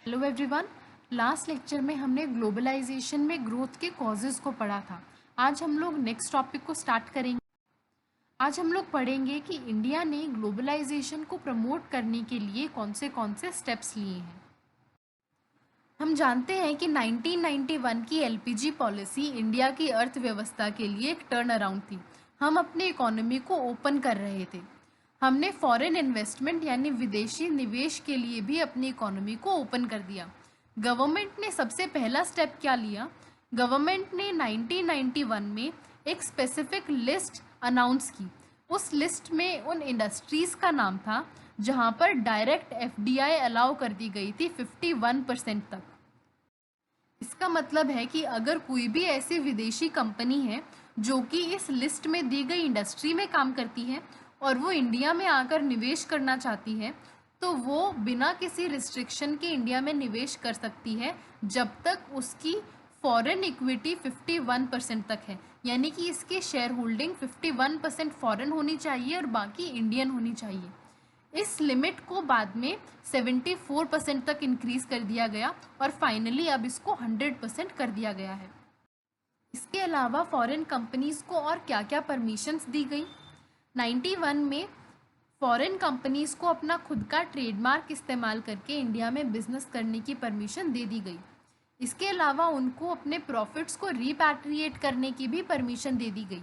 Hello everyone. Last lecture में हमने globalisation में ग्रोथ के कॉजेज़ को पढ़ा था। आज हम लोग नेक्स्ट टॉपिक को स्टार्ट करेंगे। आज हम लोग पढ़ेंगे कि इंडिया ने ग्लोबलाइजेशन को प्रमोट करने के लिए कौन से स्टेप्स लिए हैं। हम जानते हैं कि 1991 की एलपीजी पॉलिसी इंडिया की अर्थव्यवस्था के लिए एक टर्न अराउंड थी। हम अपने इकोनॉमी को ओपन कर रहे थे। हमने फॉरेन इन्वेस्टमेंट यानी विदेशी निवेश के लिए भी अपनी इकोनॉमी को ओपन कर दिया। गवर्नमेंट ने सबसे पहला स्टेप क्या लिया? गवर्नमेंट ने 1991 में एक स्पेसिफिक लिस्ट अनाउंस की। उस लिस्ट में उन इंडस्ट्रीज़ का नाम था जहां पर डायरेक्ट एफडीआई अलाउ कर दी गई थी 51% तक। इसका मतलब है कि अगर कोई भी ऐसी विदेशी कंपनी है जो कि इस लिस्ट में दी गई इंडस्ट्री में काम करती है और वो इंडिया में आकर निवेश करना चाहती है, तो वो बिना किसी रिस्ट्रिक्शन के इंडिया में निवेश कर सकती है जब तक उसकी फॉरेन इक्विटी 51% तक है। यानी कि इसकी शेयर होल्डिंग 51% फॉरेन होनी चाहिए और बाकी इंडियन होनी चाहिए। इस लिमिट को बाद में 74% तक इंक्रीज कर दिया गया और फाइनली अब इसको 100% कर दिया गया है। इसके अलावा फॉरेन कंपनीज को और क्या क्या परमिशंस दी गई? 91 में फॉरेन कंपनीज को अपना खुद का ट्रेडमार्क इस्तेमाल करके इंडिया में बिजनेस करने की परमिशन दे दी गई। इसके अलावा उनको अपने प्रॉफिट्स को रिपैट्रिएट करने की भी परमिशन दे दी गई।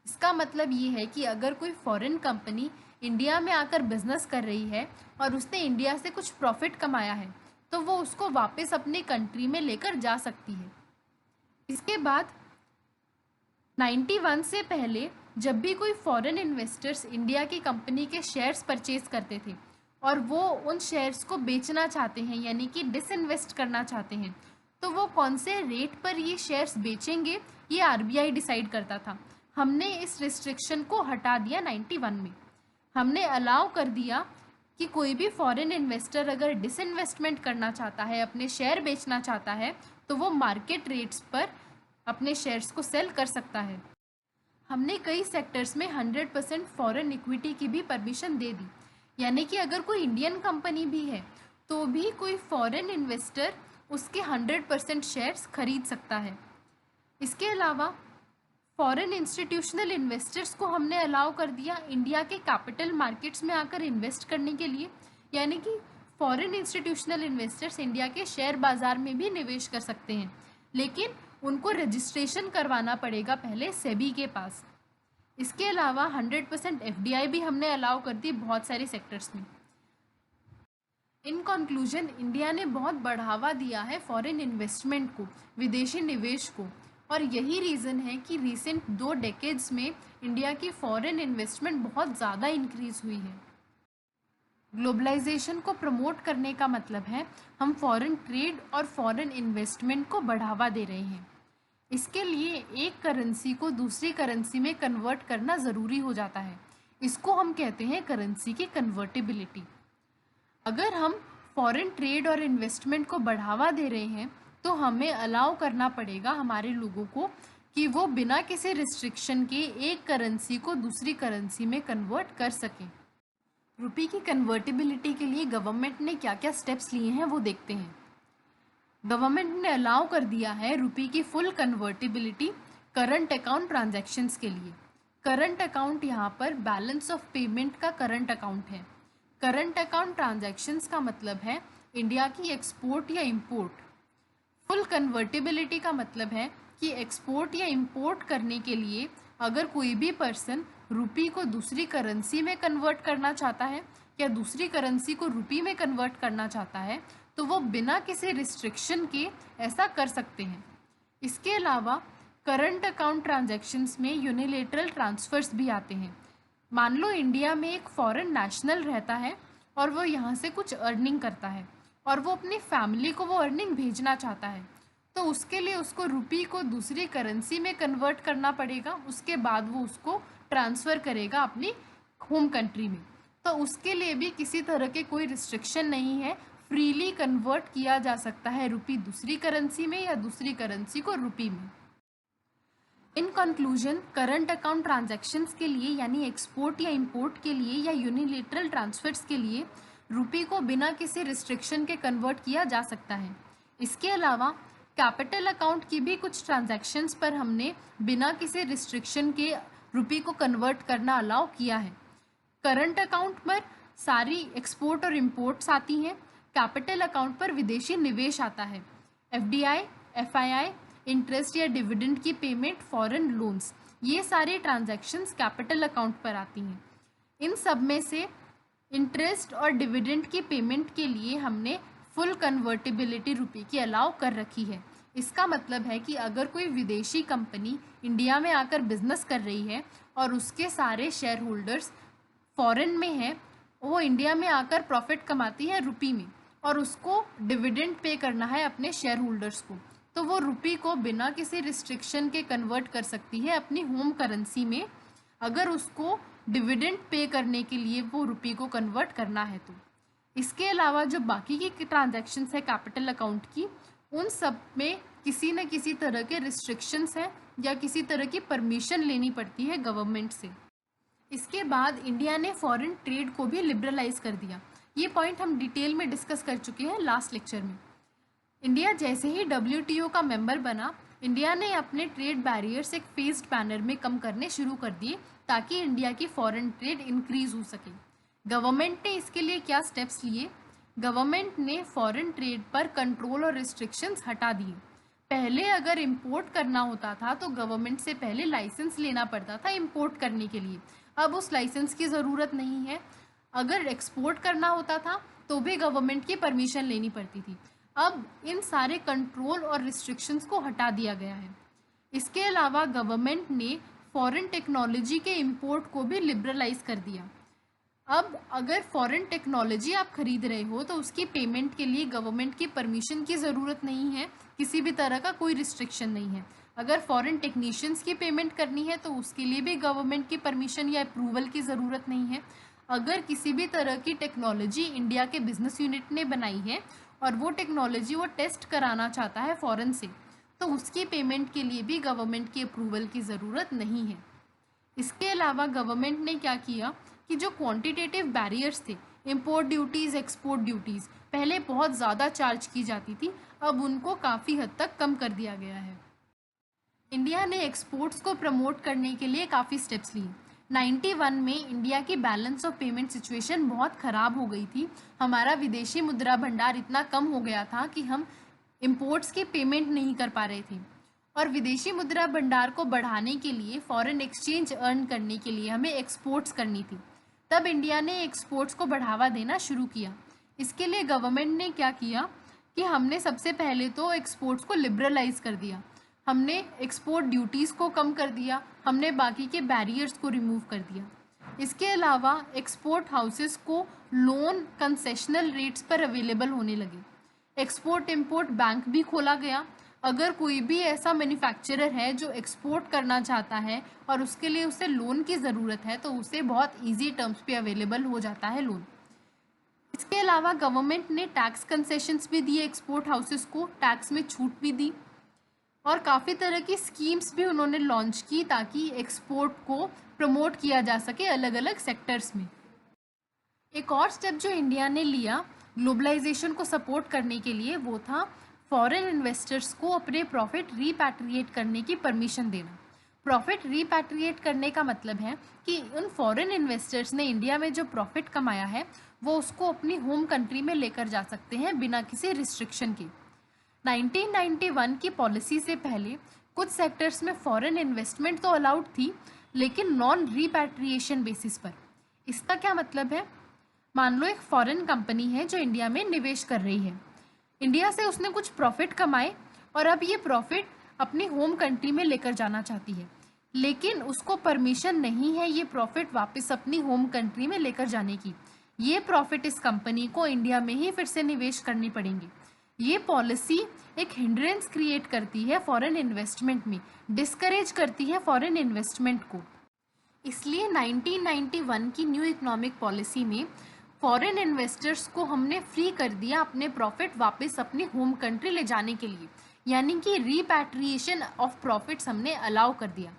इसका मतलब ये है कि अगर कोई फॉरेन कंपनी इंडिया में आकर बिजनेस कर रही है और उसने इंडिया से कुछ प्रॉफिट कमाया है तो वो उसको वापस अपनी कंट्री में लेकर जा सकती है। इसके बाद 91 से पहले जब भी कोई फॉरेन इन्वेस्टर्स इंडिया की कंपनी के शेयर्स परचेज करते थे और वो उन शेयर्स को बेचना चाहते हैं यानी कि डिसइन्वेस्ट करना चाहते हैं, तो वो कौन से रेट पर ये शेयर्स बेचेंगे ये आरबीआई डिसाइड करता था। हमने इस रिस्ट्रिक्शन को हटा दिया 91 में। हमने अलाउ कर दिया कि कोई भी फॉरेन इन्वेस्टर अगर डिसइन्वेस्टमेंट करना चाहता है, अपने शेयर बेचना चाहता है, तो वो मार्केट रेट्स पर अपने शेयर्स को सेल कर सकता है। हमने कई सेक्टर्स में 100% फॉरेन इक्विटी की भी परमिशन दे दी। यानी कि अगर कोई इंडियन कंपनी भी है तो भी कोई फॉरेन इन्वेस्टर उसके 100% शेयर्स खरीद सकता है। इसके अलावा फॉरेन इंस्टीट्यूशनल इन्वेस्टर्स को हमने अलाउ कर दिया इंडिया के कैपिटल मार्केट्स में आकर इन्वेस्ट करने के लिए। यानी कि फॉरेन इंस्टीट्यूशनल इन्वेस्टर्स इंडिया के शेयर बाज़ार में भी निवेश कर सकते हैं, लेकिन उनको रजिस्ट्रेशन करवाना पड़ेगा पहले सेबी के पास। इसके अलावा 100% एफडीआई भी हमने अलाउ कर दी बहुत सारे सेक्टर्स में। इन कंक्लूजन इंडिया ने बहुत बढ़ावा दिया है फॉरेन इन्वेस्टमेंट को, विदेशी निवेश को, और यही रीज़न है कि रिसेंट 2 डेकेड्स में इंडिया की फॉरेन इन्वेस्टमेंट बहुत ज़्यादा इंक्रीज़ हुई है। ग्लोबलाइजेशन को प्रमोट करने का मतलब है हम फॉरेन ट्रेड और फॉरेन इन्वेस्टमेंट को बढ़ावा दे रहे हैं। इसके लिए एक करेंसी को दूसरी करेंसी में कन्वर्ट करना ज़रूरी हो जाता है। इसको हम कहते हैं करेंसी की कन्वर्टिबिलिटी। अगर हम फॉरेन ट्रेड और इन्वेस्टमेंट को बढ़ावा दे रहे हैं तो हमें अलाउ करना पड़ेगा हमारे लोगों को कि वो बिना किसी रिस्ट्रिक्शन के एक करेंसी को दूसरी करेंसी में कन्वर्ट कर सकें। रुपये की कन्वर्टिबिलिटी के लिए गवर्नमेंट ने क्या क्या स्टेप्स लिए हैं वो देखते हैं। गवर्नमेंट ने अलाउ कर दिया है रुपये की full convertibility current account transactions के लिए। करंट अकाउंट यहाँ पर बैलेंस ऑफ पेमेंट का करंट अकाउंट है। करंट अकाउंट ट्रांजैक्शंस का मतलब है इंडिया की एक्सपोर्ट या इंपोर्ट। फुल कन्वर्टिबिलिटी का मतलब है कि एक्सपोर्ट या इंपोर्ट करने के लिए अगर कोई भी पर्सन रुपये को दूसरी करेंसी में कन्वर्ट करना चाहता है या दूसरी करेंसी को रुपये में कन्वर्ट करना चाहता है तो वो बिना किसी रिस्ट्रिक्शन के ऐसा कर सकते हैं। इसके अलावा करंट अकाउंट ट्रांजैक्शंस में यूनिलेटरल ट्रांसफ़र्स भी आते हैं। मान लो इंडिया में एक फॉरेन नेशनल रहता है और वो यहाँ से कुछ अर्निंग करता है और वो अपनी फैमिली को वो अर्निंग भेजना चाहता है, तो उसके लिए उसको रुपये को दूसरी करेंसी में कन्वर्ट करना पड़ेगा। उसके बाद वो उसको ट्रांसफ़र करेगा अपनी होम कंट्री में। तो उसके लिए भी किसी तरह के कोई रिस्ट्रिक्शन नहीं है, फ्रीली कन्वर्ट किया जा सकता है रुपये दूसरी करेंसी में या दूसरी करेंसी को रुपये में। In conclusion current account transactions के लिए यानी एक्सपोर्ट या इंपोर्ट के लिए या यूनिलेटरल ट्रांसफर्स के लिए रुपी को बिना किसी रिस्ट्रिक्शन के कन्वर्ट किया जा सकता है। इसके अलावा कैपिटल अकाउंट की भी कुछ ट्रांजैक्शंस पर हमने बिना किसी रिस्ट्रिक्शन के रुपी को कन्वर्ट करना अलाउ किया है। करंट अकाउंट पर सारी एक्सपोर्ट और इंपोर्ट्स आती हैं। कैपिटल अकाउंट पर विदेशी निवेश आता है। एफडीआई, एफआईआई, इंटरेस्ट या डिविडेंड की पेमेंट, फॉरेन लोन्स, ये सारी ट्रांजैक्शंस कैपिटल अकाउंट पर आती हैं। इन सब में से इंटरेस्ट और डिविडेंड की पेमेंट के लिए हमने फुल कन्वर्टिबिलिटी रुपी की अलाउ कर रखी है। इसका मतलब है कि अगर कोई विदेशी कंपनी इंडिया में आकर बिजनेस कर रही है और उसके सारे शेयर होल्डर्स फॉरेन में हैं, वो इंडिया में आकर प्रॉफिट कमाती है रुपी में और उसको डिविडेंड पे करना है अपने शेयर होल्डर्स को, तो वो रुपी को बिना किसी रिस्ट्रिक्शन के कन्वर्ट कर सकती है अपनी होम करेंसी में, अगर उसको डिविडेंड पे करने के लिए वो रुपी को कन्वर्ट करना है तो। इसके अलावा जो बाकी की ट्रांजैक्शंस है कैपिटल अकाउंट की, उन सब में किसी न किसी तरह के रिस्ट्रिक्शंस हैं या किसी तरह की परमिशन लेनी पड़ती है गवर्नमेंट से। इसके बाद इंडिया ने फॉरेन ट्रेड को भी लिबरलाइज कर दिया। ये पॉइंट हम डिटेल में डिस्कस कर चुके हैं लास्ट लेक्चर में। इंडिया जैसे ही WTO का मेंबर बना, इंडिया ने अपने ट्रेड बैरियर्स एक फेज्ड मैनर में कम करने शुरू कर दिए ताकि इंडिया की फॉरेन ट्रेड इंक्रीज हो सके। गवर्नमेंट ने इसके लिए क्या स्टेप्स लिए? गवर्नमेंट ने फॉरेन ट्रेड पर कंट्रोल और रिस्ट्रिक्शंस हटा दिए। पहले अगर इंपोर्ट करना होता था तो गवर्नमेंट से पहले लाइसेंस लेना पड़ता था इंपोर्ट करने के लिए, अब उस लाइसेंस की ज़रूरत नहीं है। अगर एक्सपोर्ट करना होता था तो भी गवर्नमेंट की परमिशन लेनी पड़ती थी। अब इन सारे कंट्रोल और रिस्ट्रिक्शंस को हटा दिया गया है। इसके अलावा गवर्नमेंट ने फॉरेन टेक्नोलॉजी के इंपोर्ट को भी लिबरलाइज कर दिया। अब अगर फॉरेन टेक्नोलॉजी आप खरीद रहे हो तो उसकी पेमेंट के लिए गवर्नमेंट की परमिशन की ज़रूरत नहीं है, किसी भी तरह का कोई रिस्ट्रिक्शन नहीं है। अगर फॉरेन टेक्नीशियंस की पेमेंट करनी है तो उसके लिए भी गवर्नमेंट की परमिशन या अप्रूवल की ज़रूरत नहीं है। अगर किसी भी तरह की टेक्नोलॉजी इंडिया के बिजनेस यूनिट ने बनाई है और वो टेक्नोलॉजी वो टेस्ट कराना चाहता है फॉरेन से, तो उसकी पेमेंट के लिए भी गवर्नमेंट की अप्रूवल की ज़रूरत नहीं है। इसके अलावा गवर्नमेंट ने क्या किया कि जो क्वांटिटेटिव बैरियर्स थे, इंपोर्ट ड्यूटीज़, एक्सपोर्ट ड्यूटीज़, पहले बहुत ज़्यादा चार्ज की जाती थी, अब उनको काफ़ी हद तक कम कर दिया गया है। इंडिया ने एक्सपोर्ट्स को प्रमोट करने के लिए काफ़ी स्टेप्स लिए। 91 में इंडिया की बैलेंस ऑफ पेमेंट सिचुएशन बहुत ख़राब हो गई थी। हमारा विदेशी मुद्रा भंडार इतना कम हो गया था कि हम इंपोर्ट्स की पेमेंट नहीं कर पा रहे थे, और विदेशी मुद्रा भंडार को बढ़ाने के लिए, फॉरेन एक्सचेंज अर्न करने के लिए हमें एक्सपोर्ट्स करनी थी। तब इंडिया ने एक्सपोर्ट्स को बढ़ावा देना शुरू किया। इसके लिए गवर्नमेंट ने क्या किया कि हमने सबसे पहले तो एक्सपोर्ट्स को लिबरलाइज कर दिया। हमने एक्सपोर्ट ड्यूटीज़ को कम कर दिया, हमने बाकी के बैरियर्स को रिमूव कर दिया। इसके अलावा एक्सपोर्ट हाउसेस को लोन कंसेशनल रेट्स पर अवेलेबल होने लगे। एक्सपोर्ट इंपोर्ट बैंक भी खोला गया। अगर कोई भी ऐसा मैन्युफैक्चरर है जो एक्सपोर्ट करना चाहता है और उसके लिए उसे लोन की ज़रूरत है तो उसे बहुत ईजी टर्म्स पे अवेलेबल हो जाता है लोन। इसके अलावा गवर्नमेंट ने टैक्स कंसेशंस भी दिए एक्सपोर्ट हाउसेस को, टैक्स में छूट भी दी, और काफ़ी तरह की स्कीम्स भी उन्होंने लॉन्च की ताकि एक्सपोर्ट को प्रमोट किया जा सके अलग अलग सेक्टर्स में। एक और स्टेप जो इंडिया ने लिया ग्लोबलाइजेशन को सपोर्ट करने के लिए, वो था फॉरेन इन्वेस्टर्स को अपने प्रॉफिट रीपैट्रिएट करने की परमिशन देना। प्रॉफिट रीपैट्रिएट करने का मतलब है कि उन फॉरेन इन्वेस्टर्स ने इंडिया में जो प्रॉफिट कमाया है वो उसको अपनी होम कंट्री में लेकर जा सकते हैं बिना किसी रिस्ट्रिक्शन के। 1991 की पॉलिसी से पहले कुछ सेक्टर्स में फॉरेन इन्वेस्टमेंट तो अलाउड थी, लेकिन नॉन रीपैट्रिएशन बेसिस पर। इसका क्या मतलब है? मान लो एक फॉरेन कंपनी है जो इंडिया में निवेश कर रही है। इंडिया से उसने कुछ प्रॉफिट कमाए और अब ये प्रॉफिट अपनी होम कंट्री में लेकर जाना चाहती है, लेकिन उसको परमिशन नहीं है ये प्रॉफिट वापस अपनी होम कंट्री में लेकर जाने की। ये प्रॉफिट इस कंपनी को इंडिया में ही फिर से निवेश करनी पड़ेंगे। ये पॉलिसी एक हिंड्रेंस क्रिएट करती है फॉरेन इन्वेस्टमेंट में, डिस्करेज करती है फॉरेन इन्वेस्टमेंट को। इसलिए 1991 की न्यू इकोनॉमिक पॉलिसी में फॉरेन इन्वेस्टर्स को हमने फ्री कर दिया अपने प्रॉफिट वापस अपनी होम कंट्री ले जाने के लिए, यानी कि रीपैट्रिएशन ऑफ प्रॉफिट्स हमने अलाउ कर दिया।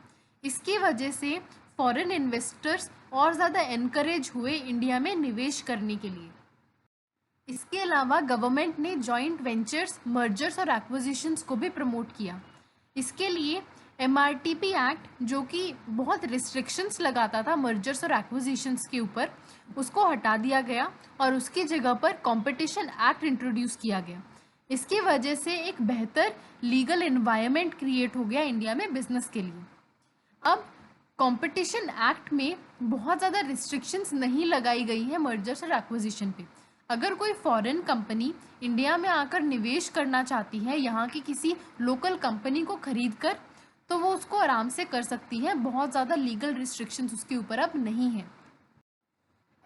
इसकी वजह से फॉरेन इन्वेस्टर्स और ज़्यादा एनकरेज हुए इंडिया में निवेश करने के लिए। इसके अलावा गवर्नमेंट ने जॉइंट वेंचर्स, मर्जर्स और एक्विजिशंस को भी प्रमोट किया। इसके लिए MRTP एक्ट, जो कि बहुत रिस्ट्रिक्शंस लगाता था मर्जर्स और एक्विजिशंस के ऊपर, उसको हटा दिया गया और उसकी जगह पर कंपटीशन एक्ट इंट्रोड्यूस किया गया। इसकी वजह से एक बेहतर लीगल एनवायरनमेंट क्रिएट हो गया इंडिया में बिजनेस के लिए। अब कंपटीशन एक्ट में बहुत ज़्यादा रिस्ट्रिक्शंस नहीं लगाई गई हैं मर्जर्स और एक्विजिशन पे। अगर कोई फॉरेन कंपनी इंडिया में आकर निवेश करना चाहती है यहाँ की किसी लोकल कंपनी को खरीद कर, तो वो उसको आराम से कर सकती है। बहुत ज़्यादा लीगल रिस्ट्रिक्शंस उसके ऊपर अब नहीं है।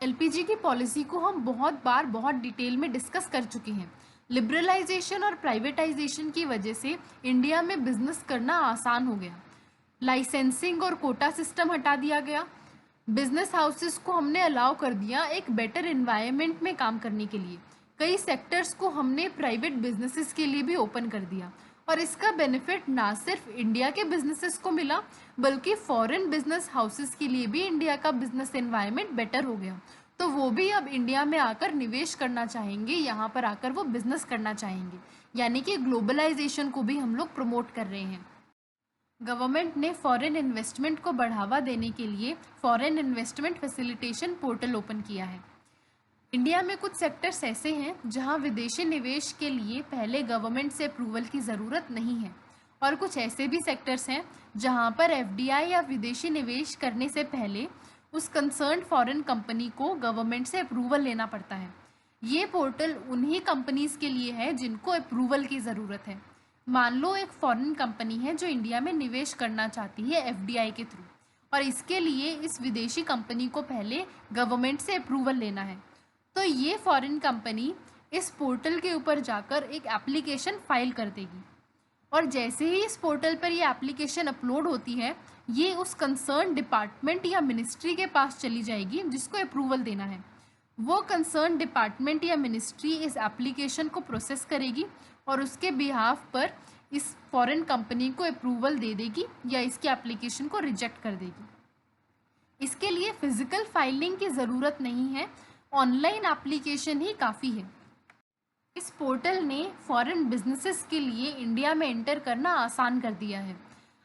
LPG की पॉलिसी को हम बहुत बार बहुत डिटेल में डिस्कस कर चुके हैं। लिबरलाइजेशन और प्राइवेटाइजेशन की वजह से इंडिया में बिजनेस करना आसान हो गया। लाइसेंसिंग और कोटा सिस्टम हटा दिया गया। बिजनेस हाउसेस को हमने अलाउ कर दिया एक बेटर एनवायरनमेंट में काम करने के लिए। कई सेक्टर्स को हमने प्राइवेट बिजनेसेस के लिए भी ओपन कर दिया और इसका बेनिफिट ना सिर्फ इंडिया के बिजनेसेस को मिला, बल्कि फॉरेन बिजनेस हाउसेस के लिए भी इंडिया का बिजनेस एनवायरनमेंट बेटर हो गया। तो वो भी अब इंडिया में आकर निवेश करना चाहेंगे, यहाँ पर आकर वो बिजनेस करना चाहेंगे। यानी कि ग्लोबलाइजेशन को भी हम लोग प्रमोट कर रहे हैं। गवर्नमेंट ने फॉरेन इन्वेस्टमेंट को बढ़ावा देने के लिए foreign investment facilitation portal open किया है। इंडिया में कुछ सेक्टर्स ऐसे हैं जहां विदेशी निवेश के लिए पहले गवर्नमेंट से अप्रूवल की ज़रूरत नहीं है, और कुछ ऐसे भी सेक्टर्स हैं जहां पर FDI या विदेशी निवेश करने से पहले उस कंसर्न फॉरेन कंपनी को गवर्नमेंट से अप्रूवल लेना पड़ता है। ये पोर्टल उन्हीं कंपनीज़ के लिए है जिनको अप्रूवल की ज़रूरत है। मान लो एक फॉरेन कंपनी है जो इंडिया में निवेश करना चाहती है FDI के थ्रू, और इसके लिए इस विदेशी कंपनी को पहले गवर्नमेंट से अप्रूवल लेना है। तो ये फॉरेन कंपनी इस पोर्टल के ऊपर जाकर एक एप्लीकेशन फाइल कर देगी, और जैसे ही इस पोर्टल पर ये एप्लीकेशन अपलोड होती है, ये उस कंसर्न डिपार्टमेंट या मिनिस्ट्री के पास चली जाएगी जिसको अप्रूवल देना है। वो कंसर्न डिपार्टमेंट या मिनिस्ट्री इस एप्लीकेशन को प्रोसेस करेगी और उसके बिहाफ पर इस फॉरेन कंपनी को अप्रूवल दे देगी या इसकी एप्लीकेशन को रिजेक्ट कर देगी। इसके लिए फिजिकल फाइलिंग की ज़रूरत नहीं है, ऑनलाइन एप्लीकेशन ही काफ़ी है। इस पोर्टल ने फॉरेन बिजनेसेस के लिए इंडिया में एंटर करना आसान कर दिया है।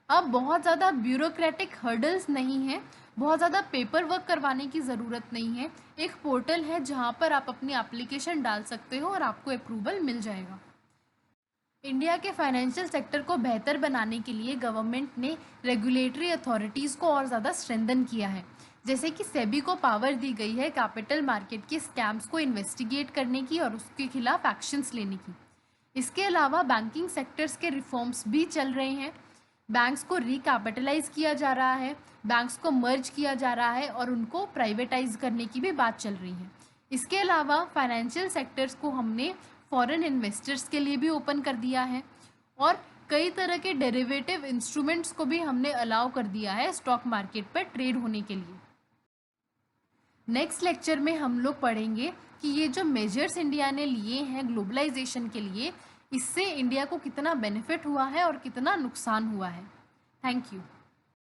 अब बहुत ज़्यादा ब्यूरोक्रेटिक हर्डल्स नहीं है, बहुत ज़्यादा पेपर वर्क करवाने की ज़रूरत नहीं है। एक पोर्टल है जहाँ पर आप अपनी एप्लीकेशन डाल सकते हो और आपको अप्रूवल मिल जाएगा। इंडिया के फाइनेंशियल सेक्टर को बेहतर बनाने के लिए गवर्नमेंट ने रेगुलेटरी अथॉरिटीज़ को और ज़्यादा स्ट्रेंथन किया है। जैसे कि सेबी को पावर दी गई है कैपिटल मार्केट के स्कैम्स को इन्वेस्टिगेट करने की और उसके खिलाफ एक्शंस लेने की। इसके अलावा बैंकिंग सेक्टर्स के रिफॉर्म्स भी चल रहे हैं। बैंक्स को रिकैपिटलाइज किया जा रहा है, बैंक्स को मर्ज किया जा रहा है और उनको प्राइवेटाइज करने की भी बात चल रही है। इसके अलावा फाइनेंशियल सेक्टर्स को हमने फॉरेन इन्वेस्टर्स के लिए भी ओपन कर दिया है, और कई तरह के डेरिवेटिव इंस्ट्रूमेंट्स को भी हमने अलाउ कर दिया है स्टॉक मार्केट पर ट्रेड होने के लिए। नेक्स्ट लेक्चर में हम लोग पढ़ेंगे कि ये जो मेजर्स इंडिया ने लिए हैं ग्लोबलाइजेशन के लिए, इससे इंडिया को कितना बेनिफिट हुआ है और कितना नुकसान हुआ है। Thank you.